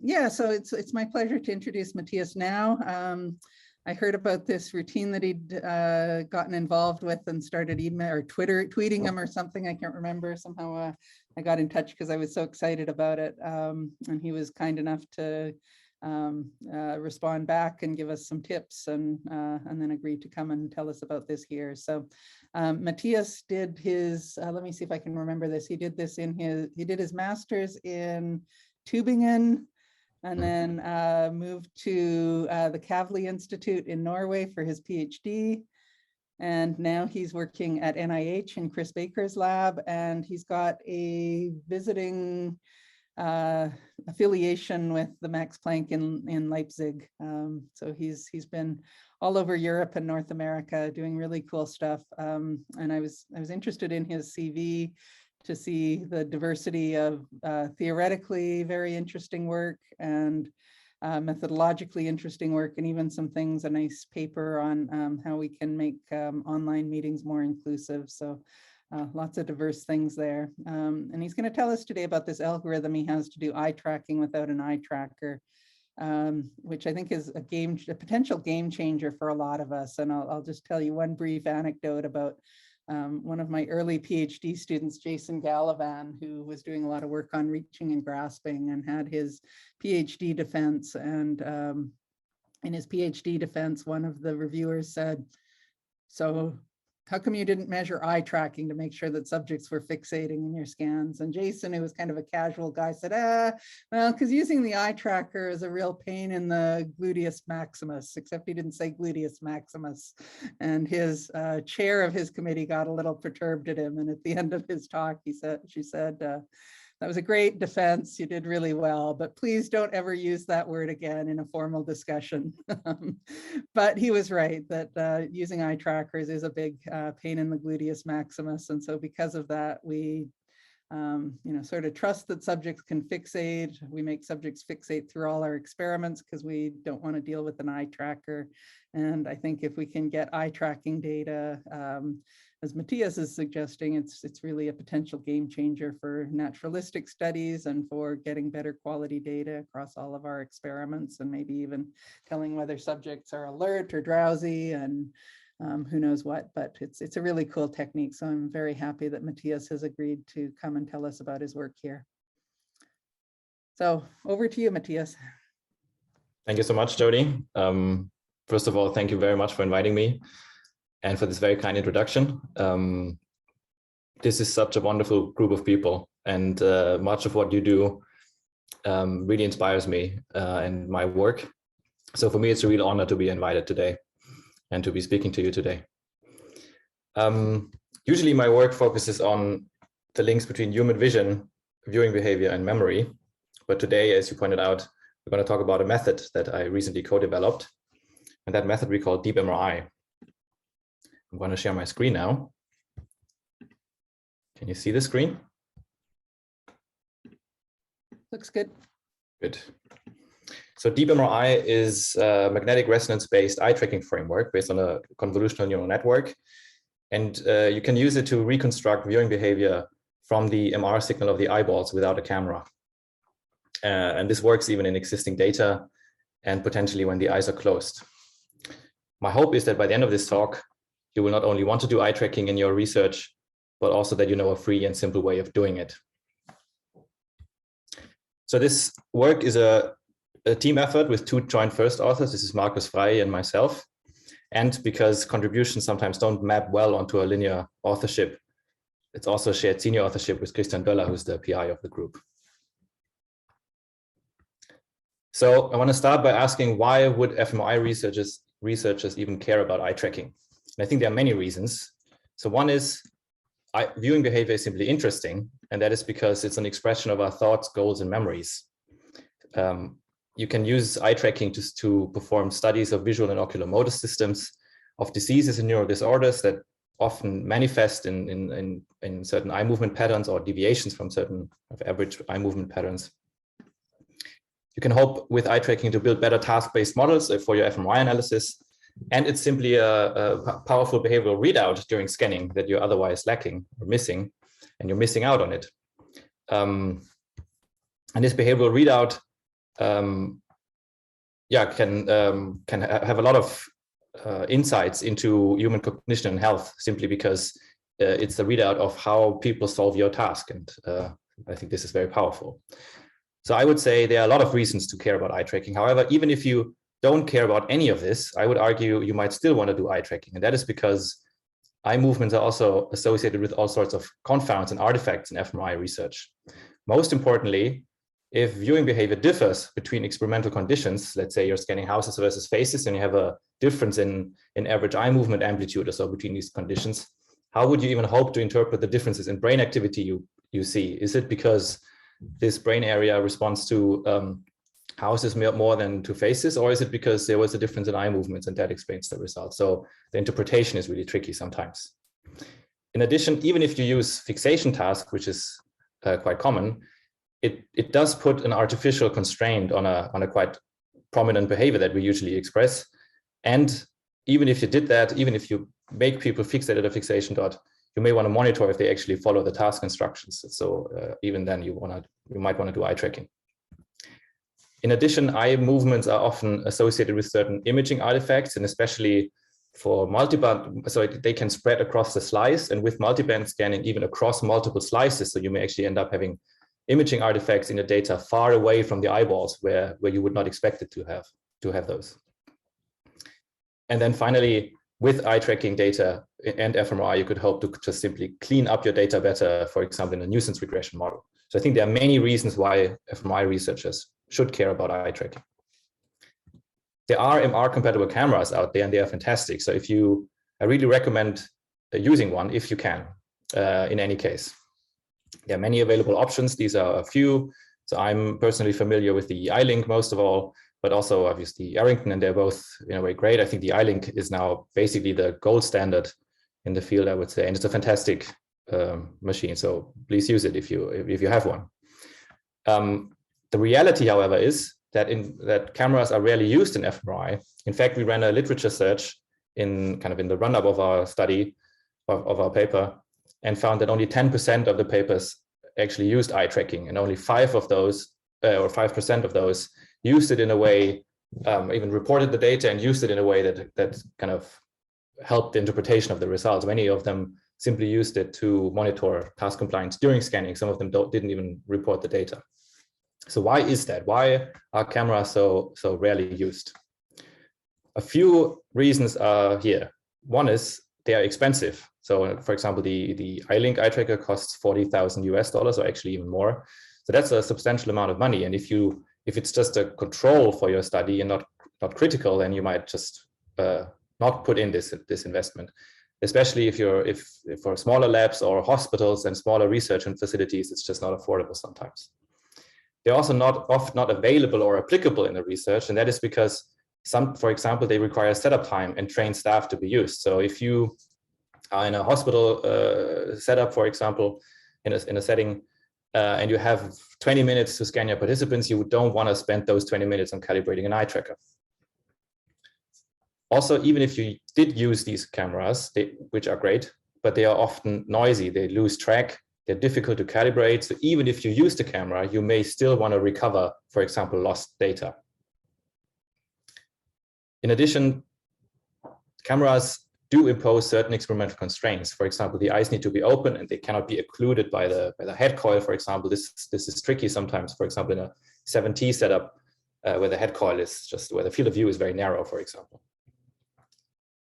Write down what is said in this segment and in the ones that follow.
Yeah, so it's my pleasure to introduce Mattias Nau. I heard about this routine that he'd gotten involved with and started email or tweeting him or something. I can't remember. Somehow I got in touch because I was so excited about it. And he was kind enough to respond back and give us some tips and then agreed to come and tell us about this here. So Matthias did his, let me see if I can remember this. He did this he did his master's in Tübingen, and then moved to the Kavli Institute in Norway for his PhD. And now he's working at NIH in Chris Baker's lab, and he's got a visiting affiliation with the Max Planck in Leipzig. So he's been all over Europe and North America doing really cool stuff. And I was interested in his CV to see the diversity of theoretically very interesting work and methodologically interesting work, and even some things, a nice paper on how we can make online meetings more inclusive. So lots of diverse things there. And he's going to tell us today about this algorithm he has to do eye tracking without an eye tracker, which I think is a potential game changer for a lot of us. And I'll just tell you one brief anecdote about one of my early PhD students, Jason Gallivan, who was doing a lot of work on reaching and grasping and had his PhD defense. And in his PhD defense, one of the reviewers said, "So how come you didn't measure eye tracking to make sure that subjects were fixating in your scans?" And Jason, who was kind of a casual guy, said, well, because using the eye tracker is a real pain in the gluteus maximus, except he didn't say gluteus maximus. And his chair of his committee got a little perturbed at him. And at the end of his talk, she said, "That was a great defense. You did really well, but please don't ever use that word again in a formal discussion." But he was right that using eye trackers is a big pain in the gluteus maximus. And so because of that, we sort of trust that subjects can fixate. We make subjects fixate through all our experiments because we don't want to deal with an eye tracker. And I think if we can get eye tracking data, as Matthias is suggesting, it's really a potential game changer for naturalistic studies and for getting better quality data across all of our experiments, and maybe even telling whether subjects are alert or drowsy and who knows what. But it's a really cool technique. So I'm very happy that Matthias has agreed to come and tell us about his work here. So over to you, Matthias. Thank you so much, Jody. First of all, thank you very much for inviting me and for this very kind introduction. This is such a wonderful group of people, and much of what you do really inspires me and my work. So for me, it's a real honor to be invited today and to be speaking to you today. Usually my work focuses on the links between human vision, viewing behavior, and memory. But today, as you pointed out, we're going to talk about a method that I recently co-developed. And that method we call DeepMReye. I'm going to share my screen now. Can you see the screen? Looks good. Good. So DeepMReye is a magnetic resonance-based eye tracking framework based on a convolutional neural network. And you can use it to reconstruct viewing behavior from the MR signal of the eyeballs without a camera. And this works even in existing data and potentially when the eyes are closed. My hope is that by the end of this talk, you will not only want to do eye tracking in your research, but also that you know a free and simple way of doing it. So this work is a team effort with two joint first authors. This is Markus, Frey, and myself. And because contributions sometimes don't map well onto a linear authorship, it's also shared senior authorship with Doeller, who's the PI of the group. So I want to start by asking, why would fMRI researchers even care about eye tracking? And I think there are many reasons. So one is viewing behavior is simply interesting, and that is because it's an expression of our thoughts, goals, and memories. You can use eye tracking to perform studies of visual and oculomotor systems, of diseases and neural disorders that often manifest in certain eye movement patterns or deviations from certain average eye movement patterns. You can hope with eye tracking to build better task-based models for your fMRI analysis. And it's simply a powerful behavioral readout during scanning that you're otherwise lacking or missing, and you're missing out on it. And this behavioral readout can have a lot of insights into human cognition and health, simply because it's a readout of how people solve your task. And I think this is very powerful. So I would say there are a lot of reasons to care about eye tracking. However, even if you don't care about any of this, I would argue you might still want to do eye tracking. And that is because eye movements are also associated with all sorts of confounds and artifacts in fMRI research. Most importantly, if viewing behavior differs between experimental conditions, let's say you're scanning houses versus faces and you have a difference in average eye movement amplitude or so between these conditions, how would you even hope to interpret the differences in brain activity you see? Is it because this brain area responds to houses more than to faces, or is it because there was a difference in eye movements and that explains the result? So the interpretation is really tricky sometimes. In addition, even if you use fixation task, which is quite common, it does put an artificial constraint on a quite prominent behavior that we usually express. And even if you did that, even if you make people fixate at a fixation dot, you may want to monitor if they actually follow the task instructions. So even then you might want to do eye tracking. In addition, eye movements are often associated with certain imaging artifacts, and especially for multiband, so they can spread across the slice, and with multiband scanning, even across multiple slices. So you may actually end up having imaging artifacts in the data far away from the eyeballs where you would not expect it to have those. And then finally, with eye tracking data and fMRI, you could hope to just simply clean up your data better, for example, in a nuisance regression model. So I think there are many reasons why fMRI researchers should care about eye tracking. There are MR compatible cameras out there and they are fantastic. So I really recommend using one if you can, in any case. There are many available options. These are a few. So I'm personally familiar with the iLink most of all, but also obviously Arrington, and they're both in a way great. I think the iLink is now basically the gold standard in the field, I would say, and it's a fantastic machine. So please use it if you have one. The reality, however, is that cameras are rarely used in fMRI. In fact, we ran a literature search in the run-up of our study, of our paper, and found that only 10% of the papers actually used eye tracking, and only 5% of those used it in a way, even reported the data and used it in a way that kind of helped the interpretation of the results. Many of them simply used it to monitor task compliance during scanning. Some of them didn't even report the data. So why is that? Why are cameras so rarely used? A few reasons are here. One is they are expensive. So for example, the iLink eye tracker costs $40,000 or actually even more. So that's a substantial amount of money. And if it's just a control for your study and not critical, then you might just not put in this investment. Especially if for smaller labs or hospitals and smaller research and facilities, it's just not affordable sometimes. They're also often not available or applicable in the research, and that is because for example, they require setup time and trained staff to be used. So if you are in a hospital setup, for example, in a setting, and you have 20 minutes to scan your participants, you don't want to spend those 20 minutes on calibrating an eye tracker. Also, even if you did use these cameras, which are great, but they are often noisy, they lose track, they're difficult to calibrate. So even if you use the camera, you may still want to recover, for example, lost data. In addition, cameras do impose certain experimental constraints. For example, the eyes need to be open and they cannot be occluded by the head coil, for example. This is tricky sometimes, for example, in a 7T setup where the head coil is just where the field of view is very narrow, for example.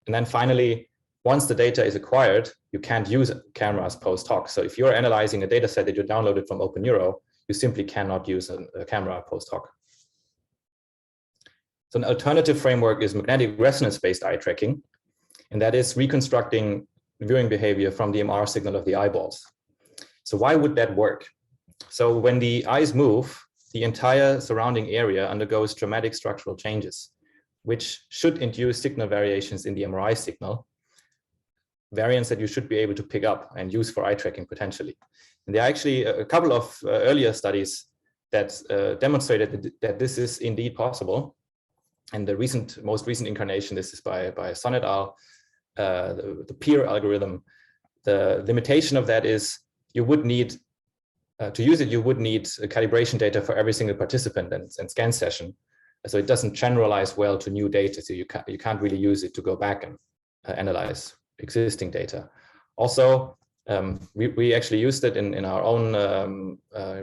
And then finally, once the data is acquired, you can't use cameras post hoc. So if you're analyzing a data set that you downloaded from OpenNeuro, you simply cannot use a camera post hoc. So an alternative framework is magnetic resonance-based eye tracking, and that is reconstructing viewing behavior from the MR signal of the eyeballs. So why would that work? So when the eyes move, the entire surrounding area undergoes dramatic structural changes, which should induce signal variations in the MRI signal, variants that you should be able to pick up and use for eye tracking potentially. And there are actually a couple of earlier studies that demonstrated that this is indeed possible. And the most recent incarnation, this is by Son et al., the peer algorithm. The limitation of that is you would need to use it, you would need calibration data for every single participant and scan session. So it doesn't generalize well to new data. So you can't really use it to go back and analyze existing data. Also, we actually used it in our own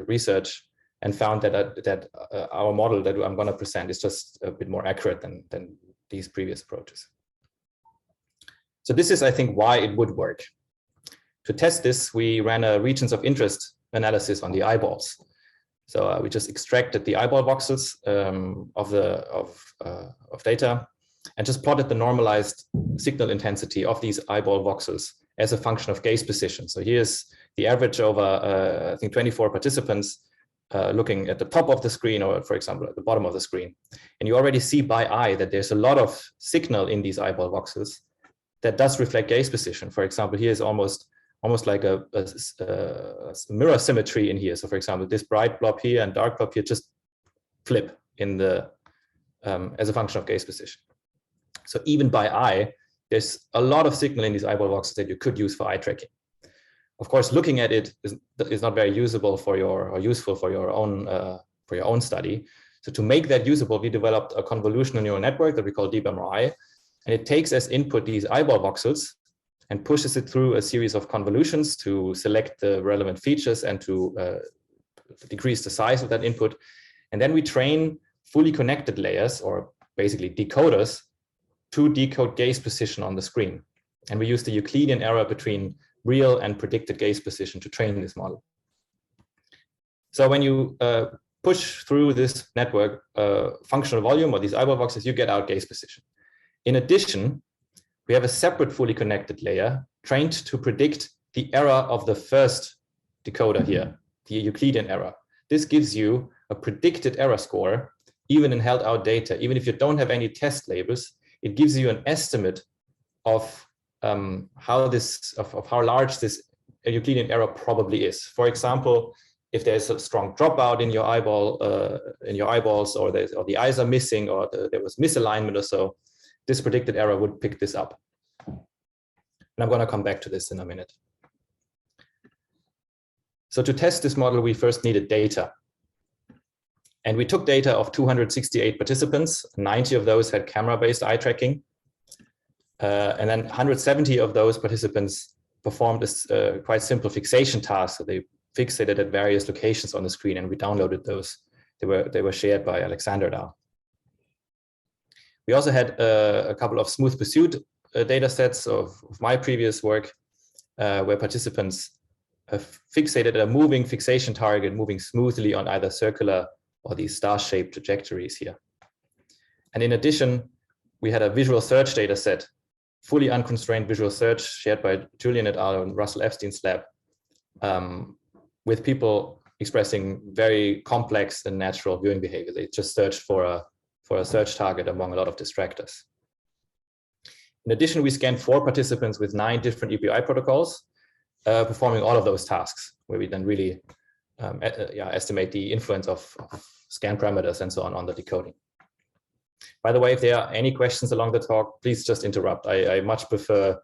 research and found that our model that I'm going to present is just a bit more accurate than these previous approaches. So this is, I think, why it would work. To test this, we ran a regions of interest analysis on the eyeballs. So we just extracted the eyeball voxels of data and just plotted the normalized signal intensity of these eyeball voxels as a function of gaze position. So here's the average over, I think, 24 participants looking at the top of the screen, or for example, at the bottom of the screen. And you already see by eye that there's a lot of signal in these eyeball voxels that does reflect gaze position. For example, here's almost like a mirror symmetry in here. So for example, this bright blob here and dark blob here just flip in the as a function of gaze position. So even by eye, there's a lot of signal in these eyeball voxels that you could use for eye tracking. Of course, looking at it is not very usable for useful for your own study. So to make that usable, we developed a convolutional neural network that we call DeepMReye, and it takes as input these eyeball voxels and pushes it through a series of convolutions to select the relevant features and to decrease the size of that input. And then we train fully connected layers, or basically decoders, to decode gaze position on the screen. And we use the Euclidean error between real and predicted gaze position to train this model. So when you push through this network functional volume or these eyeball voxels, you get out gaze position. In addition, we have a separate fully connected layer trained to predict the error of the first decoder here, the Euclidean error. This gives you a predicted error score, even in held out data. Even if you don't have any test labels, it gives you an estimate of how large this Euclidean error probably is. For example, if there's a strong dropout in your eyeballs, or the eyes are missing, or there was misalignment or so, this predicted error would pick this up. And I'm going to come back to this in a minute. So to test this model, we first needed data. And we took data of 268 participants. 90 of those had camera-based eye tracking. And then 170 of those participants performed a quite simple fixation task. So they fixated at various locations on the screen, and we downloaded those. They were shared by Alexander Nau. We also had a couple of smooth pursuit data sets of my previous work, where participants fixated at a moving fixation target, moving smoothly on either circular or these star-shaped trajectories here. And in addition, we had a visual search data set, fully unconstrained visual search shared by Julian et al. In Russell Epstein's lab, with people expressing very complex and natural viewing behavior. They just searched for a search target among a lot of distractors. In addition, we scanned 4 participants with 9 different EPI protocols, performing all of those tasks, where we then really estimate the influence of scan parameters and so on the decoding. By the way, if there are any questions along the talk, please just interrupt. I much prefer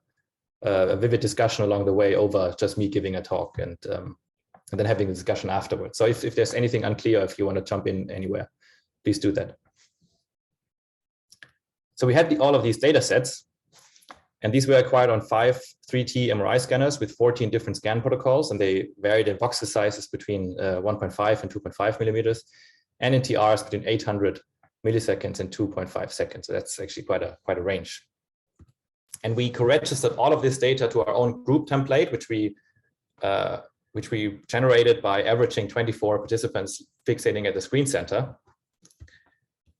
a vivid discussion along the way over just me giving a talk and then having a discussion afterwards. So if there's anything unclear, if you want to jump in anywhere, please do that. So we had all of these data sets, and these were acquired on 5 3T MRI scanners with 14 different scan protocols, and they varied in voxel sizes between 1.5 and 2.5 millimeters, and in TRs between 800 milliseconds and 2.5 seconds. So that's actually quite a range. And we co-registered all of this data to our own group template, which we generated by averaging 24 participants fixating at the screen center.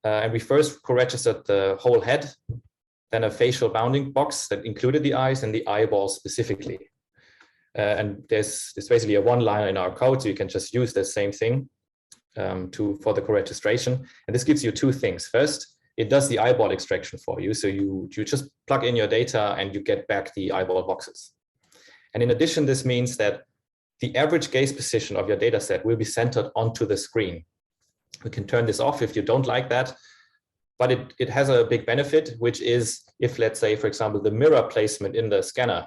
And we first co-registered the whole head, then a facial bounding box that included the eyes and the eyeball specifically. And there's basically a one-liner in our code, so you can just use the same thing for the co-registration. And this gives you 2 things. First, it does the eyeball extraction for you. So you just plug in your data and you get back the eyeball boxes. And in addition, this means that the average gaze position of your data set will be centered onto the screen. We can turn this off if you don't like that, but it has a big benefit, which is if, let's say, for example, the mirror placement in the scanner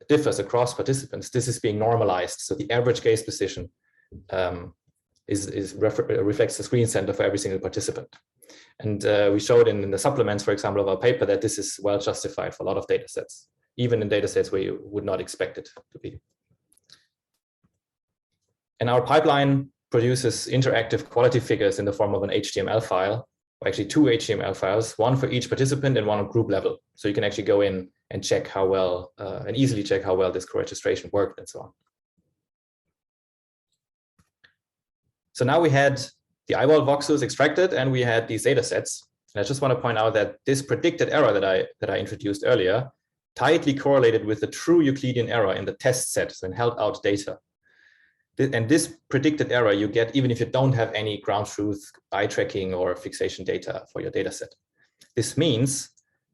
differs across participants, this is being normalized. So the average gaze position reflects the screen center for every single participant. And we showed in the supplements, for example, of our paper that this is well justified for a lot of data sets, even in data sets where you would not expect it to be. And our pipeline produces interactive quality figures in the form of an HTML file, or actually 2 HTML files, one for each participant and one on group level. So you can actually go in and check how well, and easily check how well this co-registration worked and so on. So now we had the eyeball voxels extracted and we had these data sets. And I just want to point out that this predicted error that I introduced earlier tightly correlated with the true Euclidean error in the test set and held out data. And this predicted error you get even if you don't have any ground truth eye tracking or fixation data for your data set. This means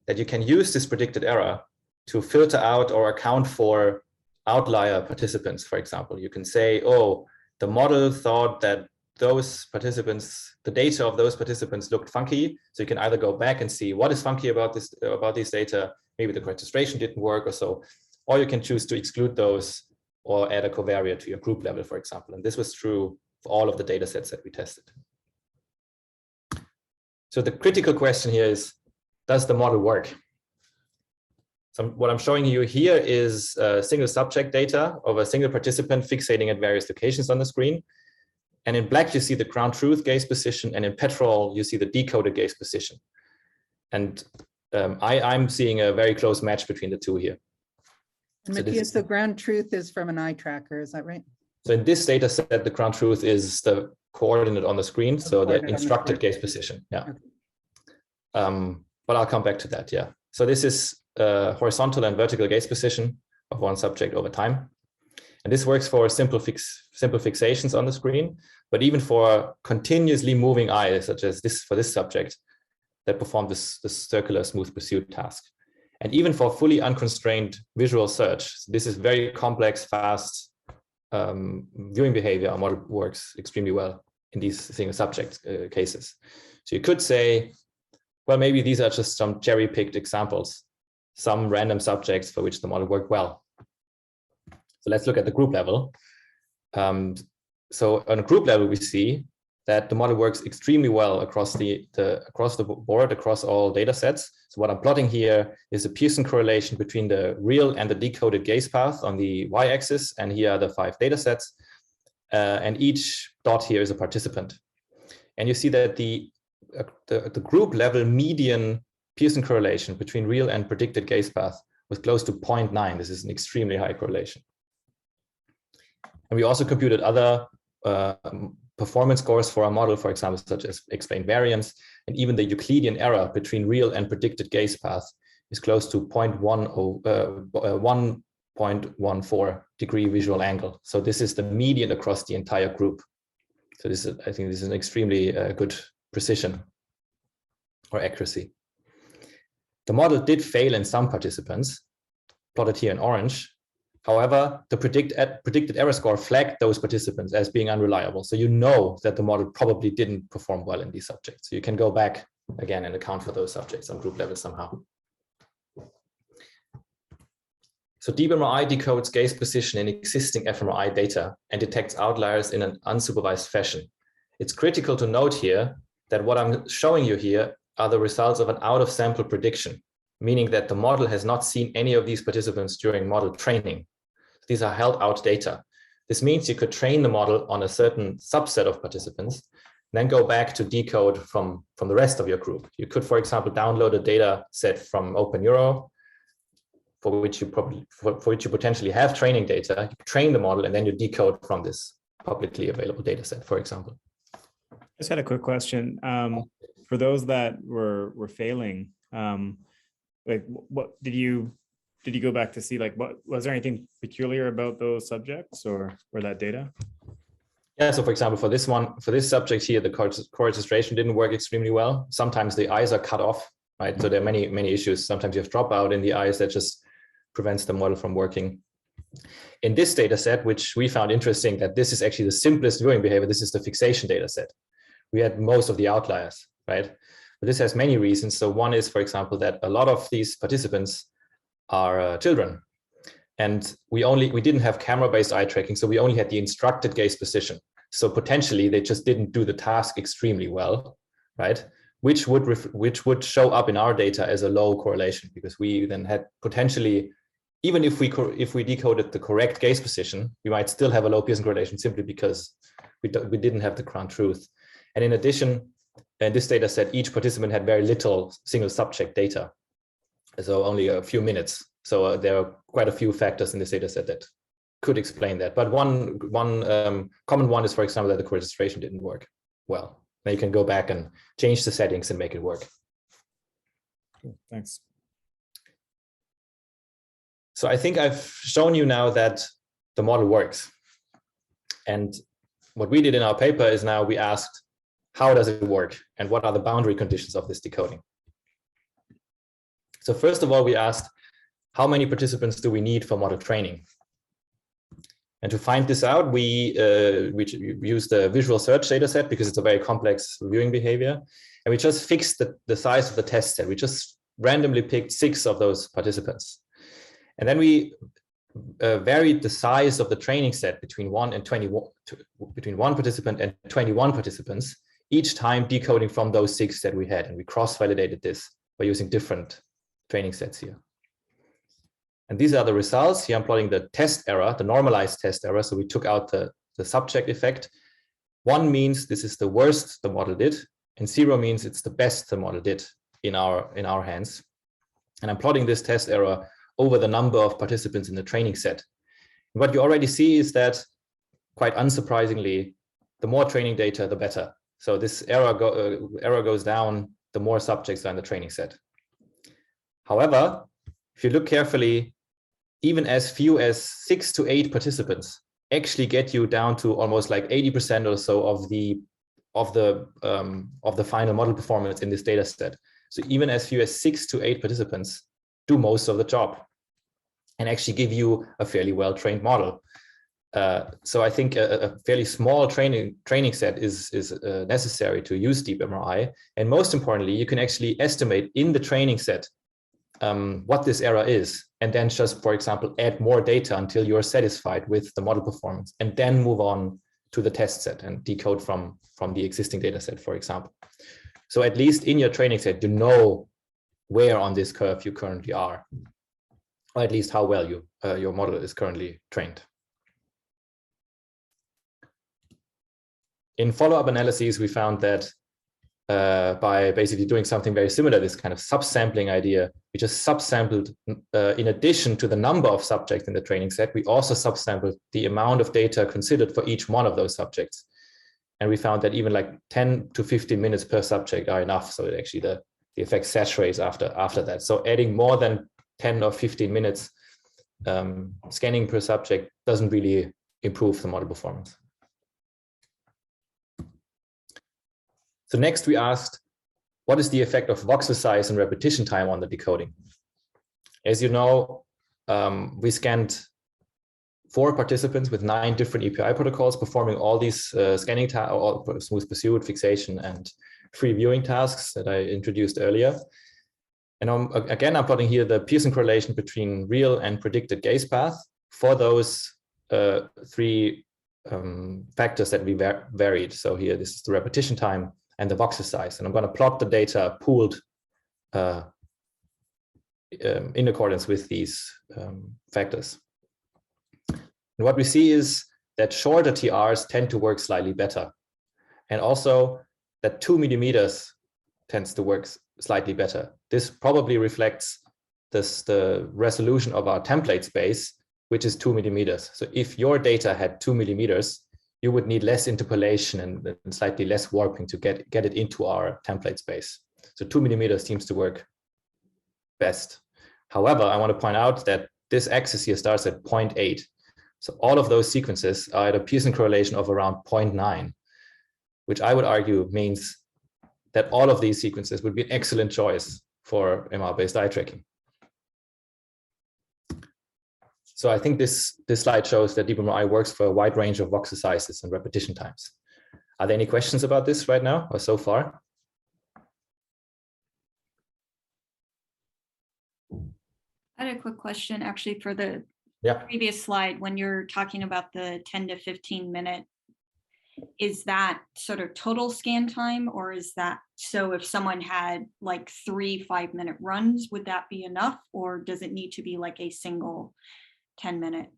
that you can use this predicted error to filter out or account for outlier participants, for example. You can say, oh, the model thought that those participants, the data of those participants looked funky. So you can either go back and see what is funky about these data, maybe the registration didn't work or so, or you can choose to exclude those or add a covariate to your group level, for example. And this was true for all of the data sets that we tested. So the critical question here is, does the model work? So what I'm showing you here is single subject data of a single participant fixating at various locations on the screen. And in black, you see the ground truth gaze position, and in petrol, you see the decoded gaze position. And I'm seeing a very close match between the two here. And Matthias, the ground truth is from an eye tracker, is that right? So in this data set, the ground truth is the coordinate on the screen, so the instructed gaze position. Yeah. Okay. But I'll come back to that. Yeah. So this is horizontal and vertical gaze position of one subject over time. And this works for simple fixations on the screen, but even for continuously moving eyes, such as this for this subject that performed this circular smooth pursuit task. And even for fully unconstrained visual search, this is very complex, fast viewing behavior. Our model works extremely well in these single subject cases. So you could say, well, maybe these are just some cherry-picked examples, some random subjects for which the model worked well. So let's look at the group level. So on a group level, we see that the model works extremely well across the board, across all data sets. So what I'm plotting here is a Pearson correlation between the real and the decoded gaze path on the y-axis, and here are the 5 data sets. And each dot here is a participant. And you see that the group level median Pearson correlation between real and predicted gaze path was close to 0.9. This is an extremely high correlation. And we also computed other performance scores for our model, for example, such as explained variance, and even the Euclidean error between real and predicted gaze path is close to 1.14 degree visual angle. So this is the median across the entire group. So this is, I think this is an extremely good precision or accuracy. The model did fail in some participants, plotted here in orange. However, the predicted error score flagged those participants as being unreliable. So you know that the model probably didn't perform well in these subjects. So you can go back again and account for those subjects on group level somehow. So DeepMReye decodes gaze position in existing fMRI data and detects outliers in an unsupervised fashion. It's critical to note here that what I'm showing you here are the results of an out-of-sample prediction, meaning that the model has not seen any of these participants during model training. These are held out data. This means you could train the model on a certain subset of participants, then go back to decode from the rest of your group. You could, for example, download a data set from OpenNeuro, for which you potentially have training data, you train the model, and then you decode from this publicly available data set, for example. I just had a quick question. For those that were failing, like what did you go back to see? Like, what was there anything peculiar about those subjects or that data? Yeah, so for example, for this subject here, the co-registration didn't work extremely well. Sometimes the eyes are cut off, right? So there are many issues. Sometimes you have dropout in the eyes that just prevents the model from working. In this data set, which we found interesting, that this is actually the simplest viewing behavior. This is the fixation data set. We had most of the outliers, right? But this has many reasons. So one is, for example, that a lot of these participants are children, and we didn't have camera-based eye tracking, so we only had the instructed gaze position. So potentially they just didn't do the task extremely well, right? Which would show up in our data as a low correlation, because we then had potentially, even if we decoded the correct gaze position, we might still have a low Pearson correlation simply because we didn't have the ground truth. And in addition, in this data set, each participant had very little single subject data, so only a few minutes. So there are quite a few factors in this data set that could explain that. But one common one is, for example, that the registration didn't work well. Now you can go back and change the settings and make it work. Cool, thanks. So I think I've shown you now that the model works. And what we did in our paper is now we asked, how does it work? And what are the boundary conditions of this decoding? So first of all, we asked, how many participants do we need for model training? And to find this out, we used a visual search data set because it's a very complex viewing behavior. And we just fixed the size of the test set. We just randomly picked 6 of those participants. And then we varied the size of the training set between one participant and 21 participants, each time decoding from those 6 that we had. And we cross-validated this by using different training sets here. And these are the results. Here I'm plotting the test error, the normalized test error. So we took out the subject effect. 1 means this is the worst the model did, and 0 means it's the best the model did in our hands. And I'm plotting this test error over the number of participants in the training set. And what you already see is that, quite unsurprisingly, the more training data, the better. So this error goes down the more subjects are in the training set. However, if you look carefully, even as few as 6 to 8 participants actually get you down to almost like 80% or so of the final model performance in this data set. So even as few as 6 to 8 participants do most of the job and actually give you a fairly well-trained model. So I think a fairly small training set is necessary to use DeepMReye. And most importantly, you can actually estimate in the training set what this error is, and then just, for example, add more data until you're satisfied with the model performance, and then move on to the test set and decode from the existing data set, for example. So at least in your training set, you know where on this curve you currently are, or at least how well your model is currently trained. In follow-up analyses, we found that by basically doing something very similar, this kind of subsampling idea, we just subsampled, in addition to the number of subjects in the training set, we also subsampled the amount of data considered for each one of those subjects. And we found that even like 10 to 15 minutes per subject are enough. So that actually the effect saturates after that. So adding more than 10 or 15 minutes scanning per subject doesn't really improve the model performance. So next we asked, what is the effect of voxel size and repetition time on the decoding? As you know, we scanned 4 participants with 9 different API protocols performing all these scanning tasks, smooth pursuit, fixation, and free viewing tasks that I introduced earlier. And again, I'm plotting here the Pearson correlation between real and predicted gaze path for those 3 factors that we varied. So here, this is the repetition time and the voxel size. And I'm going to plot the data pooled in accordance with these factors. And what we see is that shorter TRs tend to work slightly better. And also that 2 millimeters tends to work slightly better. This probably reflects the resolution of our template space, which is 2 millimeters. So if your data had 2 millimeters, you would need less interpolation and slightly less warping to get it into our template space. So 2 millimeters seems to work best. However, I want to point out that this axis here starts at 0.8. So all of those sequences are at a Pearson correlation of around 0.9, which I would argue means that all of these sequences would be an excellent choice for MR-based eye tracking. So I think this slide shows that DeepMReye works for a wide range of voxel sizes and repetition times. Are there any questions about this right now or so far? I had a quick question actually for the Yeah. previous slide when you're talking about the 10 to 15 minute is that sort of total scan time, or is that, so if someone had like 3 5-minute runs, would that be enough, or does it need to be like a single 10-minute?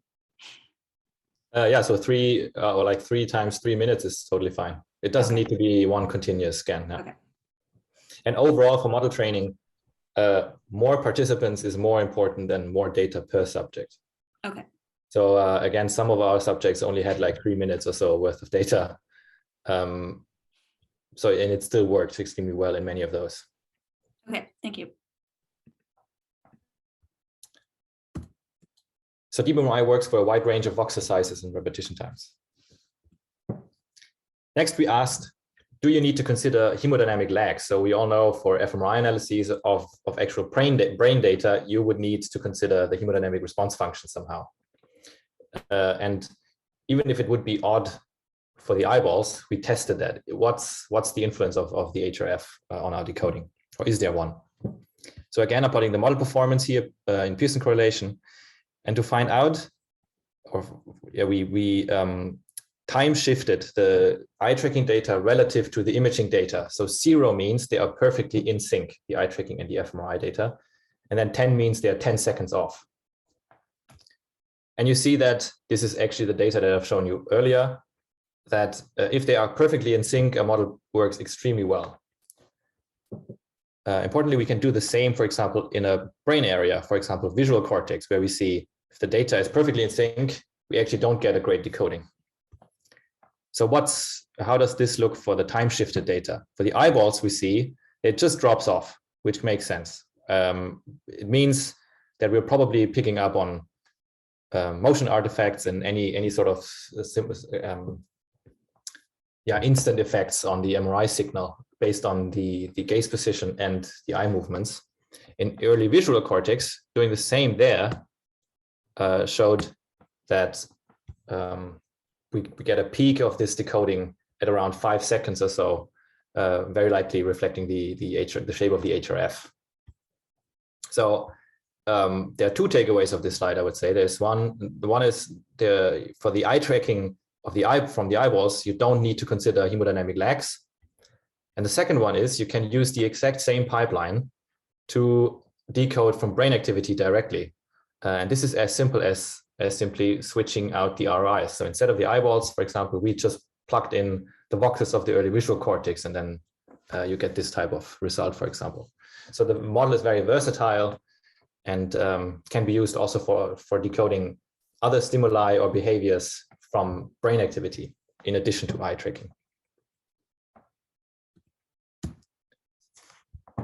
Yeah, so 3 or like 3 times 3 minutes is totally fine. It doesn't Okay. need to be one continuous scan. No. Okay. And overall for model training, more participants is more important than more data per subject. Okay. So again, some of our subjects only had like 3 minutes or so worth of data. And it still works extremely well in many of those. Okay, thank you. So DeepMReye works for a wide range of voxel sizes and repetition times. Next, we asked, do you need to consider hemodynamic lags? So we all know for fMRI analyses of actual brain data, you would need to consider the hemodynamic response function somehow. And even if it would be odd for the eyeballs, we tested that. What's the influence of the HRF on our decoding, or is there one? So again, I'm plotting the model performance here in Pearson correlation, and to find out, we time shifted the eye tracking data relative to the imaging data. So 0 means they are perfectly in sync, the eye tracking and the fMRI data, and then 10 means they are 10 seconds off. And you see that this is actually the data that I've shown you earlier, that if they are perfectly in sync, a model works extremely well. Importantly, we can do the same, for example, in a brain area, for example, visual cortex, where we see if the data is perfectly in sync, we actually don't get a great decoding. So how does this look for the time shifted data? For the eyeballs, we see it just drops off, which makes sense. It means that we're probably picking up on motion artifacts and any sort of instant effects on the MRI signal based on the gaze position and the eye movements. In early visual cortex, doing the same there showed that we get a peak of this decoding at around 5 seconds or so, very likely reflecting the shape of the HRF. So there are 2 takeaways of this slide, I would say. There's one is for the eye tracking of the eye from the eyeballs, you don't need to consider hemodynamic lags. And the second one is you can use the exact same pipeline to decode from brain activity directly. And this is as simple as simply switching out the RIs. So instead of the eyeballs, for example, we just plugged in the voxels of the early visual cortex, and then you get this type of result, for example. So the model is very versatile and can be used also for decoding other stimuli or behaviors from brain activity in addition to eye tracking.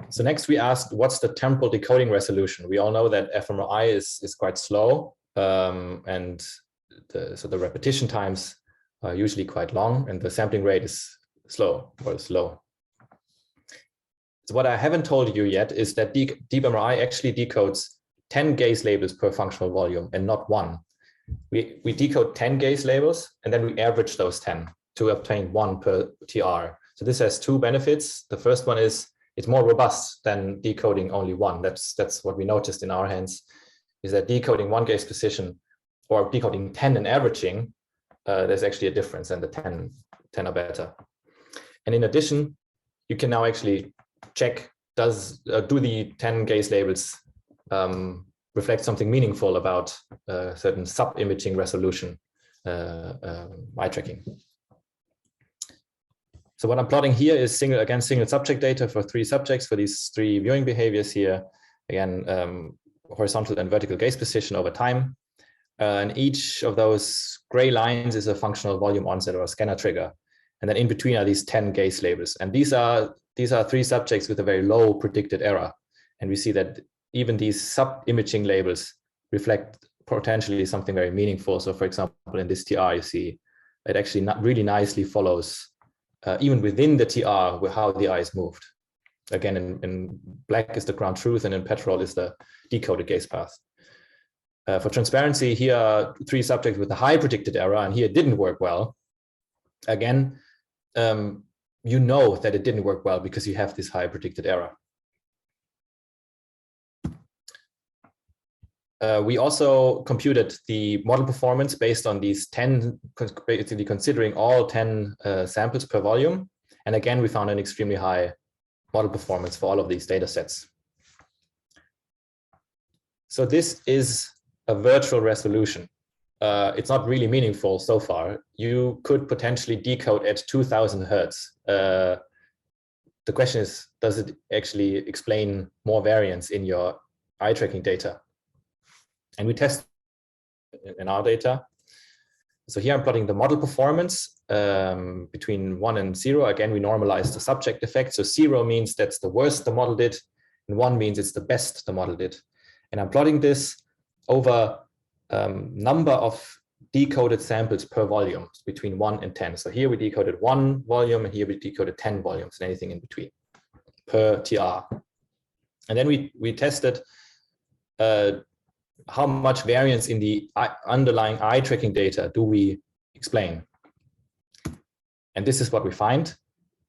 So next we asked, what's the temporal decoding resolution? We all know that fMRI is quite slow, and so the repetition times are usually quite long, and the sampling rate is slow. So what I haven't told you yet is that DeepMReye actually decodes 10 gaze labels per functional volume and not 1. We decode 10 gaze labels, and then we average those 10 to obtain 1 per TR. So this has 2 benefits. The first one is it's more robust than decoding only 1. That's what we noticed in our hands, is that decoding 1 gaze position or decoding 10 and averaging, there's actually a difference, and the 10 are better. And in addition, you can now actually check, do the 10 gaze labels reflect something meaningful about certain sub-imaging resolution eye tracking. So what I'm plotting here is single subject data for 3 subjects for these 3 viewing behaviors here. Again, horizontal and vertical gaze position over time. And each of those gray lines is a functional volume onset or a scanner trigger. And then in between are these 10 gaze labels. And these are 3 subjects with a very low predicted error. And we see that even these sub-imaging labels reflect potentially something very meaningful. So for example, in this TR, you see it actually really nicely follows, even within the TR, how the eye is moved. Again, in black is the ground truth, and in petrol is the decoded gaze path. For transparency, here are 3 subjects with a high predicted error, and here it didn't work well. Again, you know that it didn't work well because you have this high predicted error. we also computed the model performance based on these 10, basically considering all 10 samples per volume. And again, we found an extremely high model performance for all of these data sets. So this is a virtual resolution. It's not really meaningful so far. You could potentially decode at 2000 Hertz. The question is, does it actually explain more variance in your eye tracking data? And we test in our data. So here I'm plotting the model performance between 1 and 0. Again, we normalize the subject effect. So 0 means that's the worst the model did, and 1 means it's the best the model did. And I'm plotting this over number of decoded samples per volume between 1 and 10. So here we decoded 1 volume, and here we decoded 10 volumes, and anything in between per TR. And then we tested how much variance in the underlying eye tracking data do we explain. And this is what we find.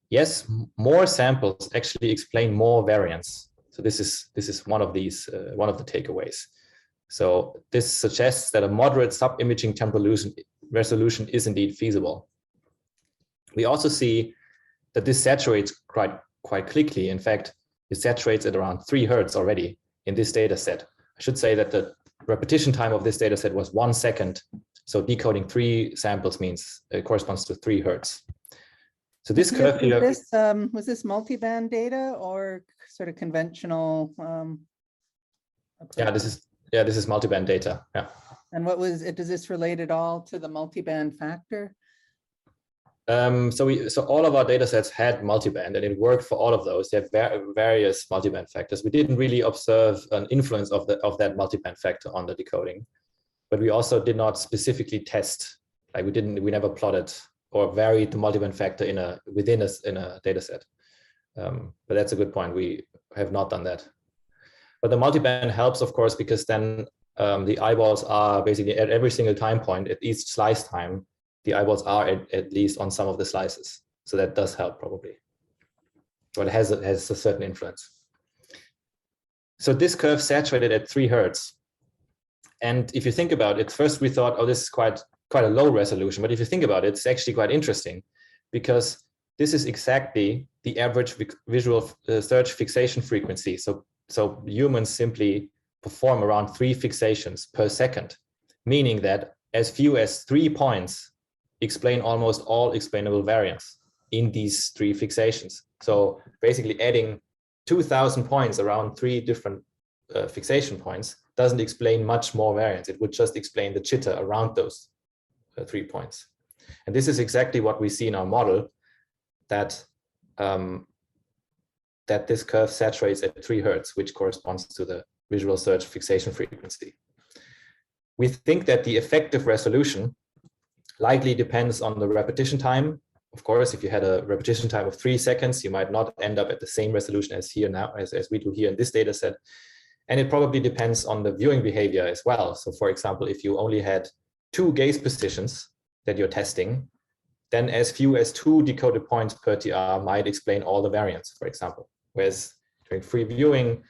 Yes, more samples actually explain more variance. So this is one of these one of the takeaways. So this suggests that a moderate sub-imaging temporal resolution is indeed feasible. We also see that this saturates quite quickly. In fact, it saturates at around 3 Hertz already in this data set. I should say that the repetition time of this data set was 1 second. So decoding 3 samples means it corresponds to 3 Hertz. So this curve here. Was this multiband data or sort of conventional? Yeah, this is multiband data. Yeah. And what was it? Does this relate at all to the multiband factor? So all of our data sets had multiband, and it worked for all of those. They have various multiband factors. We didn't really observe an influence of that multiband factor on the decoding, but we also did not specifically test. Like we never plotted or varied the multiband factor in a data set. But that's a good point. We have not done that. But the multiband helps, of course, because then the eyeballs are basically at every single time point at each slice time. The eyeballs are at least on some of the slices. So that does help probably. But it has a certain influence. So this curve saturated at 3 Hertz. And if you think about it, first we thought, oh, this is quite a low resolution. But if you think about it, it's actually quite interesting because this is exactly the average visual search fixation frequency. So humans simply perform around 3 fixations per second, meaning that as few as 3 points explain almost all explainable variance in these 3 fixations. So basically adding 2000 points around 3 different fixation points doesn't explain much more variance. It would just explain the jitter around those 3 points. And this is exactly what we see in our model, that this curve saturates at 3 Hertz, which corresponds to the visual search fixation frequency. We think that the effective resolution likely depends on the repetition time. Of course, if you had a repetition time of 3 seconds, you might not end up at the same resolution as here now, as we do here in this data set. And it probably depends on the viewing behavior as well. So for example, if you only had 2 gaze positions that you're testing, then as few as 2 decoded points per TR might explain all the variance, for example. Whereas during free viewing,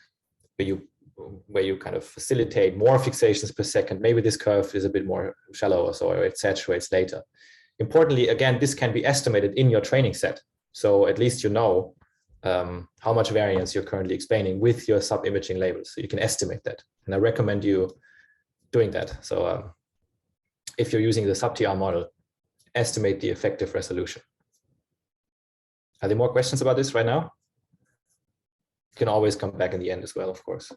where you kind of facilitate more fixations per second, maybe this curve is a bit more shallow, so it saturates later. Importantly, again, this can be estimated in your training set. So at least you know how much variance you're currently explaining with your sub-imaging labels. So you can estimate that. And I recommend you doing that. So if you're using the sub-TR model, estimate the effective resolution. Are there more questions about this right now? You can always come back in the end as well, of course.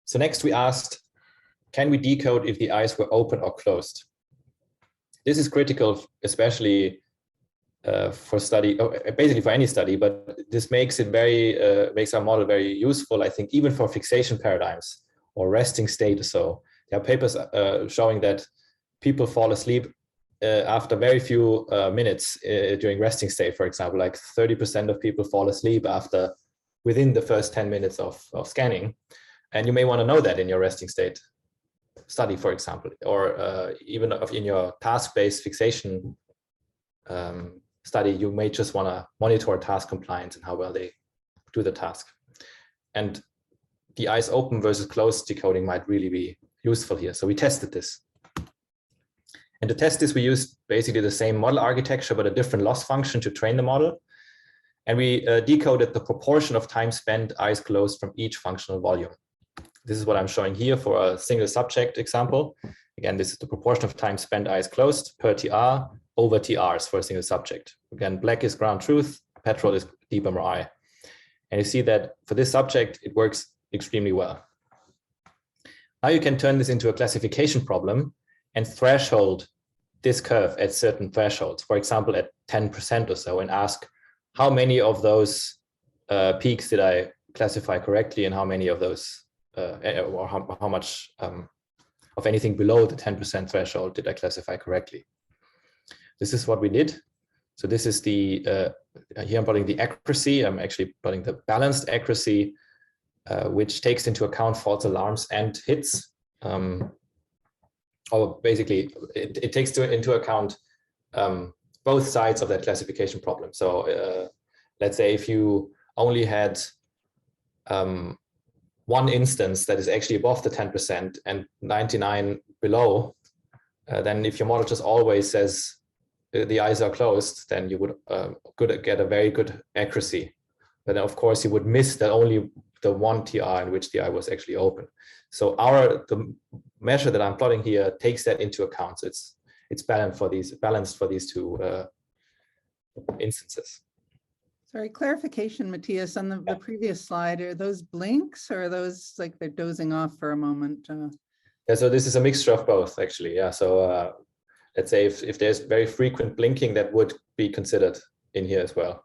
So next we asked, can we decode if the eyes were open or closed? This is critical, especially for study, basically for any study, but this makes it makes our model very useful, I think, even for fixation paradigms or resting state or so. There are papers showing that people fall asleep after very few minutes during resting state, for example, like 30% of people fall asleep within the first 10 minutes of scanning. And you may want to know that in your resting state study, for example, or even in your task-based fixation study, you may just want to monitor task compliance and how well they do the task. And the eyes open versus closed decoding might really be useful here. So we tested this. And to test this, we used basically the same model architecture, but a different loss function to train the model. And we decoded the proportion of time spent eyes closed from each functional volume. This is what I'm showing here for a single subject example. Again, this is the proportion of time spent eyes closed per TR over TRs for a single subject. Again, black is ground truth, petrol is DeepMReye. And you see that for this subject, it works extremely well. Now you can turn this into a classification problem and threshold this curve at certain thresholds, for example, at 10% or so, and ask how many of those peaks did I classify correctly and how many of those, or how much of anything below the 10% threshold did I classify correctly. This is what we did. So this is the, here I'm plotting the accuracy. I'm actually plotting the balanced accuracy, which takes into account false alarms and hits. Or basically, it takes into account both sides of that classification problem. So let's say if you only had one instance that is actually above the 10% and 99 below, then if your model just always says the eyes are closed, then you would get a very good accuracy. But then of course you would miss that only the one TR in which the eye was actually open. So the measure that I'm plotting here takes that into account. So it's balanced for these two instances. Sorry, clarification, Matthias, on the previous slide, are those blinks or are those like they're dozing off for a moment? Yeah, so this is a mixture of both, actually. Yeah, so let's say if there's very frequent blinking, that would be considered in here as well.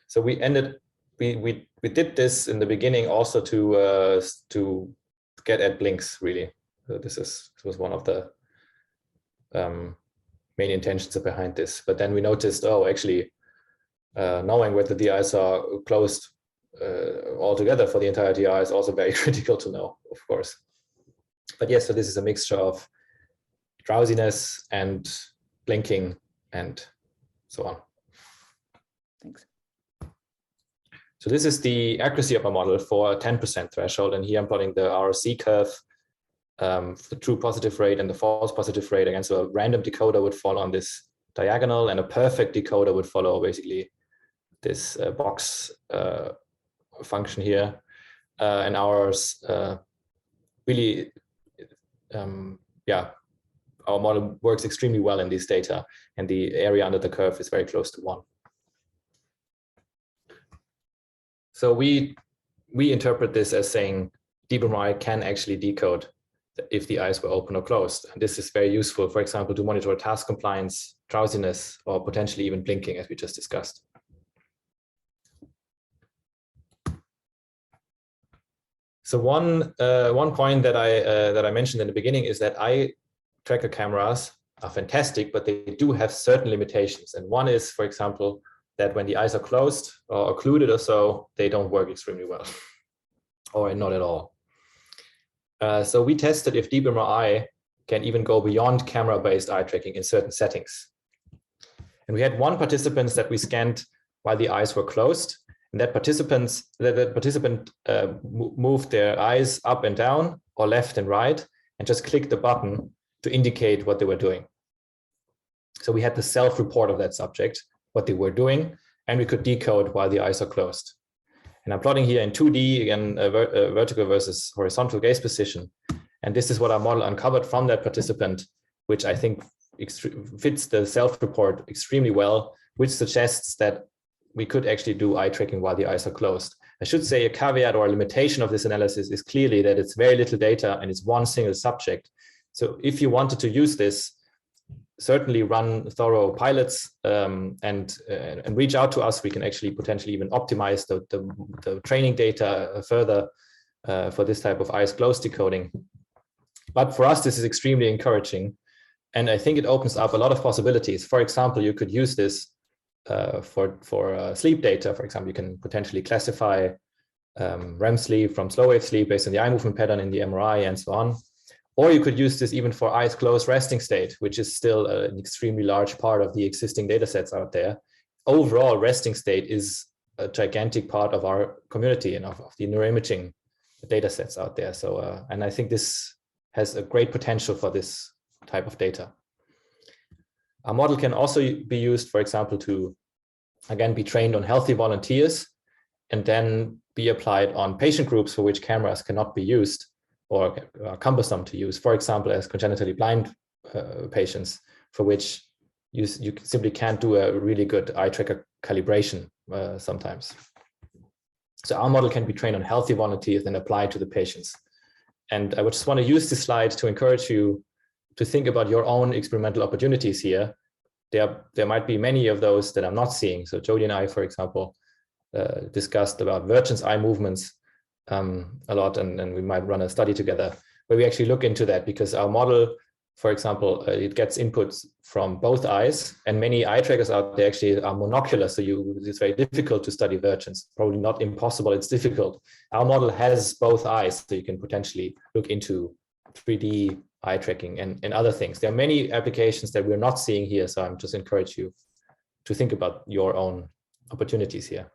So we did this in the beginning also to get at blinks, really. So this was one of the main intentions behind this. But then we noticed, oh, actually, knowing whether the eyes are closed altogether for the entire TR is also very critical to know, of course. But yes, so this is a mixture of drowsiness and blinking and so on. Thanks. So this is the accuracy of a model for a 10% threshold. And here I'm plotting the ROC curve, the true positive rate and the false positive rate. Again, so a random decoder would fall on this diagonal and a perfect decoder would follow basically this box function here. And ours really, our model works extremely well in these data, and the area under the curve is very close to 1. So we interpret this as saying DeepMReye can actually decode if the eyes were open or closed. And this is very useful, for example, to monitor task compliance, drowsiness, or potentially even blinking, as we just discussed. So one point that I mentioned in the beginning is that eye tracker cameras are fantastic, but they do have certain limitations. And one is, for example, that when the eyes are closed or occluded or so, they don't work extremely well, or not at all. So we tested if DeepMReye can even go beyond camera-based eye tracking in certain settings. And we had one participant that we scanned while the eyes were closed, and that participant moved their eyes up and down or left and right and just clicked the button to indicate what they were doing. So we had the self-report of that subject, what they were doing, and we could decode while the eyes are closed. And I'm plotting here in 2D, again, vertical versus horizontal gaze position. And this is what our model uncovered from that participant, which I think fits the self-report extremely well, which suggests that we could actually do eye tracking while the eyes are closed. I should say a caveat or a limitation of this analysis is clearly that it's very little data and it's one single subject. So if you wanted to use this, certainly run thorough pilots and reach out to us. We can actually potentially even optimize the training data further for this type of eyes closed decoding. But for us, this is extremely encouraging. And I think it opens up a lot of possibilities. For example, you could use this for sleep data. For example, you can potentially classify REM sleep from slow wave sleep based on the eye movement pattern in the MRI and so on. Or you could use this even for eyes closed resting state, which is still an extremely large part of the existing data sets out there. overall resting state is a gigantic part of our community and of the neuroimaging data sets out there. So, and I think this has a great potential for this type of data. Our model can also be used, for example, to, again, be trained on healthy volunteers and then be applied on patient groups for which cameras cannot be used or are cumbersome to use. For example, as congenitally blind patients, for which you simply can't do a really good eye tracker calibration sometimes. So our model can be trained on healthy volunteers and applied to the patients. And I would just want to use this slide to encourage you to think about your own experimental opportunities here. There might be many of those that I'm not seeing. So Jody and I, for example, discussed about Virgin's eye movements a lot, and we might run a study together where we actually look into that, because our model, for example, it gets inputs from both eyes, and many eye trackers out there actually are monocular, so it's very difficult to study Virgin's. Probably not impossible, it's difficult. Our model has both eyes, so you can potentially look into 3D eye tracking and other things. There are many applications that we're not seeing here, so I'm just encourage you to think about your own opportunities here.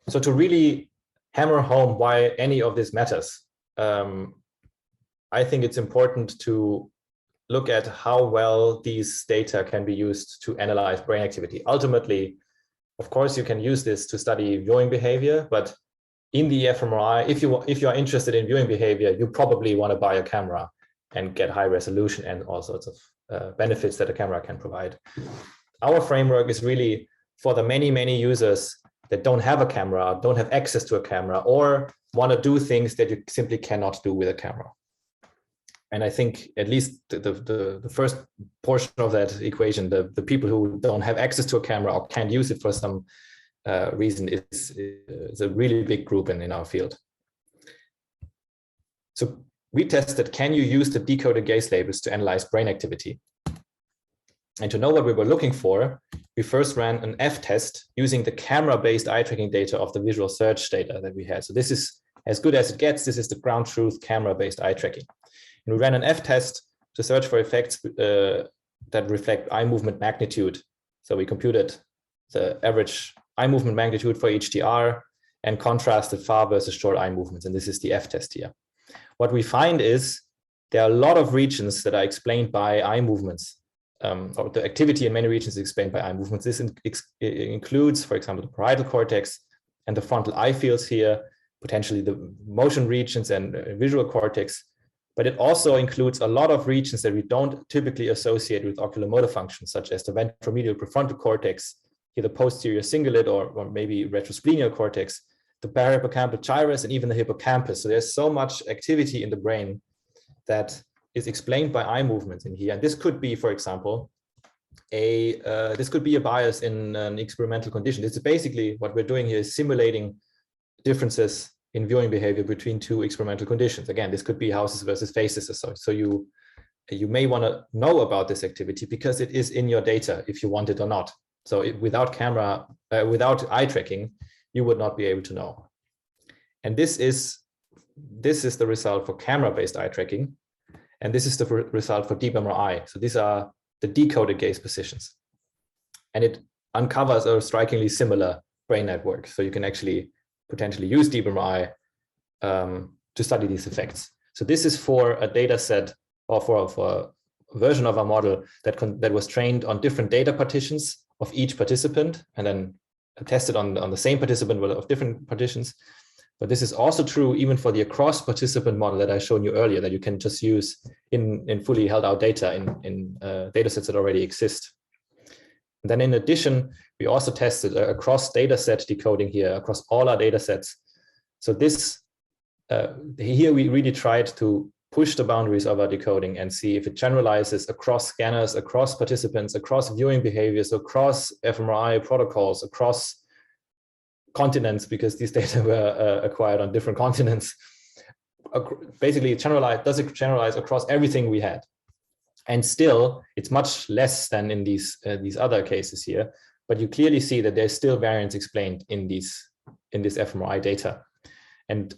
So to really hammer home why any of this matters, I think it's important to look at how well these data can be used to analyze brain activity. Ultimately, of course, you can use this to study viewing behavior, but in the fMRI, if you are interested in viewing behavior, you probably want to buy a camera and get high resolution and all sorts of benefits that a camera can provide. Our framework is really for the many, many users that don't have a camera, don't have access to a camera, or want to do things that you simply cannot do with a camera. And I think at least the first portion of that equation, the people who don't have access to a camera or can't use it for some reason is a really big group in our field. So we tested, can you use the decoded gaze labels to analyze brain activity? And to know what we were looking for, we first ran an F-test using the camera-based eye tracking data of the visual search data that we had. So this is as good as it gets. This is the ground truth camera-based eye tracking. And we ran an F-test to search for effects that reflect eye movement magnitude. So we computed the average eye movement magnitude for HDR and contrasted far versus short eye movements. And this is the F-test here. What we find is there are a lot of regions that are explained by eye movements. Or the activity in many regions is explained by eye movements. This includes, for example, the parietal cortex and the frontal eye fields here, potentially the motion regions and visual cortex. But it also includes a lot of regions that we don't typically associate with oculomotor functions, such as the ventromedial prefrontal cortex, here the posterior cingulate or maybe retrosplenial cortex, the parahippocampal gyrus, and even the hippocampus. So there's so much activity in the brain that is explained by eye movements in here. And this could be, for example, this could be a bias in an experimental condition. This is basically what we're doing here is simulating differences in viewing behavior between two experimental conditions. Again, this could be houses versus faces or so. So you may want to know about this activity because it is in your data if you want it or not. So without eye tracking, you would not be able to know. And this is the result for camera-based eye tracking. And this is the result for DeepMReye. So these are the decoded gaze positions. And it uncovers a strikingly similar brain network. So you can actually potentially use DeepMReye to study these effects. So this is for a data set or for a version of our model that was trained on different data partitions of each participant and then tested on the same participant but of different partitions. But this is also true even for the across participant model that I showed you earlier, that you can just use in fully held out data in data sets that already exist. And then in addition, we also tested across data set decoding here across all our data sets. So this here we really tried to push the boundaries of our decoding and see if it generalizes across scanners, across participants, across viewing behaviors, across fMRI protocols, across continents, because these data were acquired on different continents. Basically, does it generalize across everything we had? And still, it's much less than in these other cases here. But you clearly see that there's still variance explained in this fMRI data. And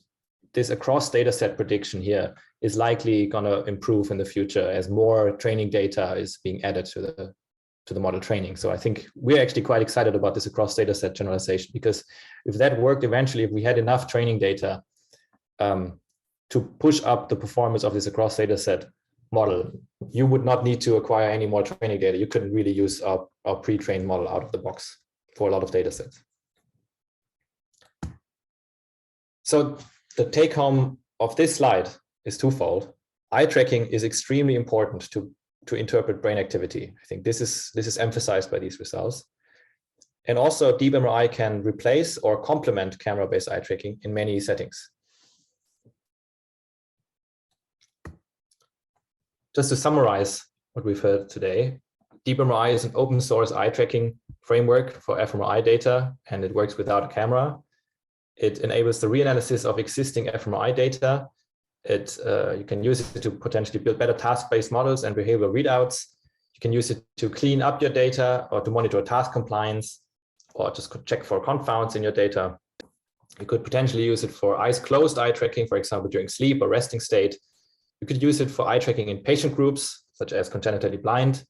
this across data set prediction here is likely going to improve in the future as more training data is being added to the model training. So I think we're actually quite excited about this across data set generalization, because if that worked eventually, if we had enough training data to push up the performance of this across data set model, you would not need to acquire any more training data. You couldn't really use our pre-trained model out of the box for a lot of data sets. So the take home of this slide is twofold. Eye tracking is extremely important to interpret brain activity. I think this is emphasized by these results. And also DeepMReye can replace or complement camera-based eye tracking in many settings. Just to summarize what we've heard today, DeepMReye is an open source eye tracking framework for fMRI data, and it works without a camera. It enables the reanalysis of existing fMRI data. You can use it to potentially build better task-based models and behavioral readouts. You can use it to clean up your data or to monitor task compliance, or just check for confounds in your data. You could potentially use it for eyes closed eye tracking, for example, during sleep or resting state. You could use it for eye tracking in patient groups, such as congenitally blind.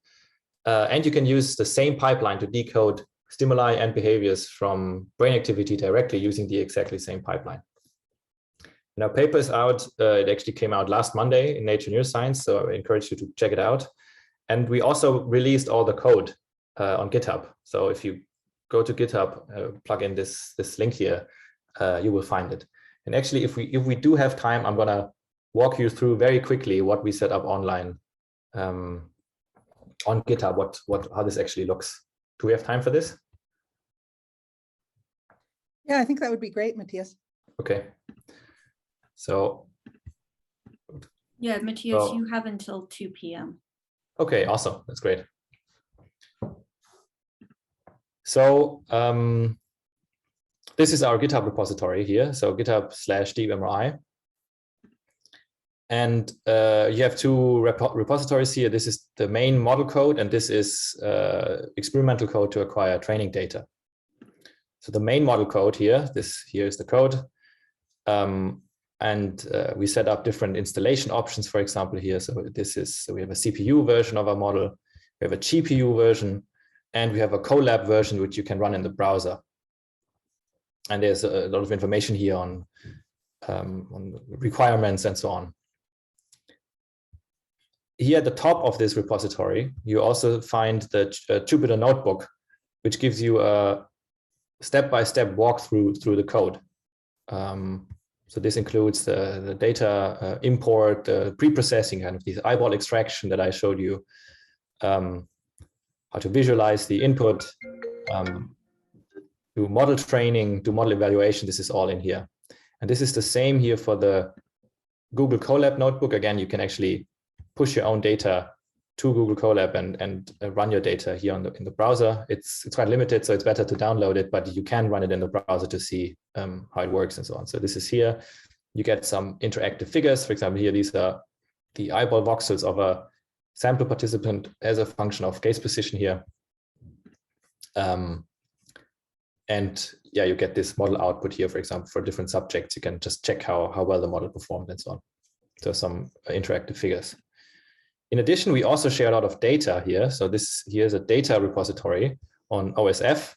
And you can use the same pipeline to decode stimuli and behaviors from brain activity directly using the exactly same pipeline. And our paper is out. It actually came out last Monday in Nature Neuroscience, so I encourage you to check it out. And we also released all the code on GitHub. So if you go to GitHub, plug in this link here, you will find it. And actually, if we do have time, I'm gonna walk you through very quickly what we set up online on GitHub, how this actually looks. Do we have time for this? Yeah, I think that would be great, Matthias. Okay. So. Yeah, Matthias, you have until 2 p.m. Okay, awesome. That's great. So this is our GitHub repository here. So GitHub/DeepMReye. And you have two repositories here. This is the main model code, and this is experimental code to acquire training data. So the main model code here, here is the code. We set up different installation options, for example, here. So we have a CPU version of our model, we have a GPU version, and we have a Colab version, which you can run in the browser. And there's a lot of information here on requirements and so on. Here at the top of this repository, you also find the Jupyter notebook, which gives you a step-by-step walkthrough through the code. So this includes the data import, pre-processing, kind of this eyeball extraction that I showed you, how to visualize the input, do model training, do model evaluation. This is all in here. And this is the same here for the Google Colab notebook. Again, you can actually push your own data to Google Colab and run your data here in the browser. It's quite limited, so it's better to download it, but you can run it in the browser to see how it works and so on. So this is here. You get some interactive figures. For example, here, these are the eyeball voxels of a sample participant as a function of gaze position here. And yeah, you get this model output here, for example, for different subjects. You can just check how well the model performed and so on. So some interactive figures. In addition, we also share a lot of data here. So here's a data repository on OSF,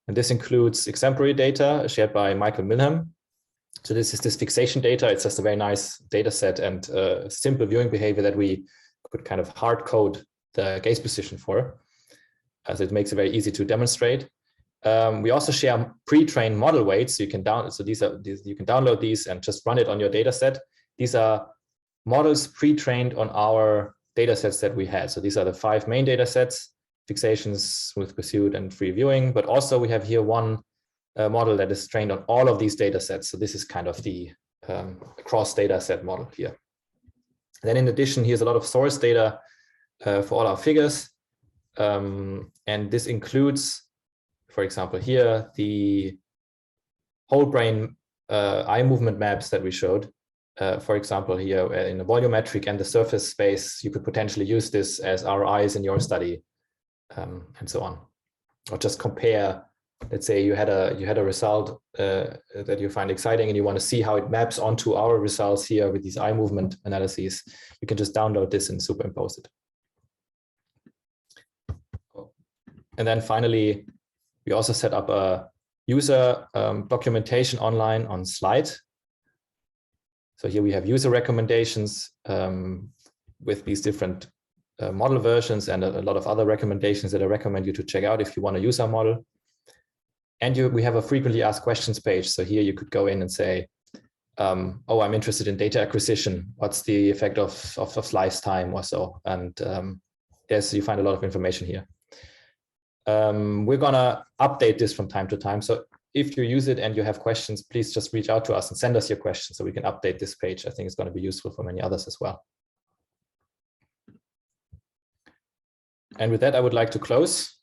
and this includes exemplary data shared by Michael Milham. So this is this fixation data. It's just a very nice data set and simple viewing behavior that we could kind of hard code the gaze position for. So it makes it very easy to demonstrate. We also share pre-trained model weights. So you can you can download these and just run it on your data set. These are models pre-trained on our data sets that we had. So these are the 5 main data sets: fixations, smooth pursuit, and free viewing. But also we have here one model that is trained on all of these data sets. So this is kind of the cross data set model here. Then in addition, here's a lot of source data for all our figures. And this includes, for example, here, the whole brain eye movement maps that we showed. For example, here in the volumetric and the surface space, you could potentially use this as RIs in your study, and so on. Or just compare let's say you had a result that you find exciting and you want to see how it maps onto our results here with these eye movement analyses, you can just download this and superimpose it. And then finally, we also set up a user documentation online on Slide. So here we have user recommendations with these different model versions and a lot of other recommendations that I recommend you to check out if you want to use our model. And we have a frequently asked questions page. So here you could go in and say, oh, I'm interested in data acquisition. What's the effect of slice time or so? And yes, you find a lot of information here. We're gonna update this from time to time. So if you use it and you have questions, please just reach out to us and send us your questions so we can update this page. I think it's going to be useful for many others as well. And with that, I would like to close.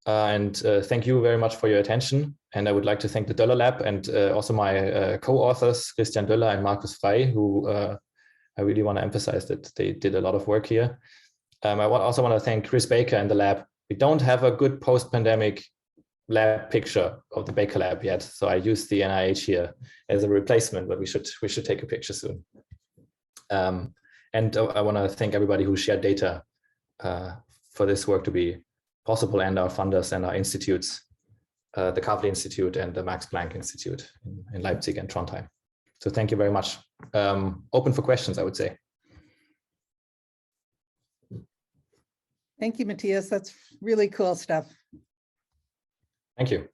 Thank you very much for your attention. And I would like to thank the Doeller Lab and also my co-authors, Christian Doeller and Markus Frey, who I really want to emphasize that they did a lot of work here. I also want to thank Chris Baker and the lab. We don't have a good post-pandemic lab picture of the Baker Lab yet, so I use the NIH here as a replacement, but we should take a picture soon. And I want to thank everybody who shared data for this work to be possible, and our funders and our institutes, the Kavli Institute and the Max Planck Institute in Leipzig and Trondheim. So thank you very much. Open for questions, I would say. Thank you, Matthias. That's really cool stuff. Thank you.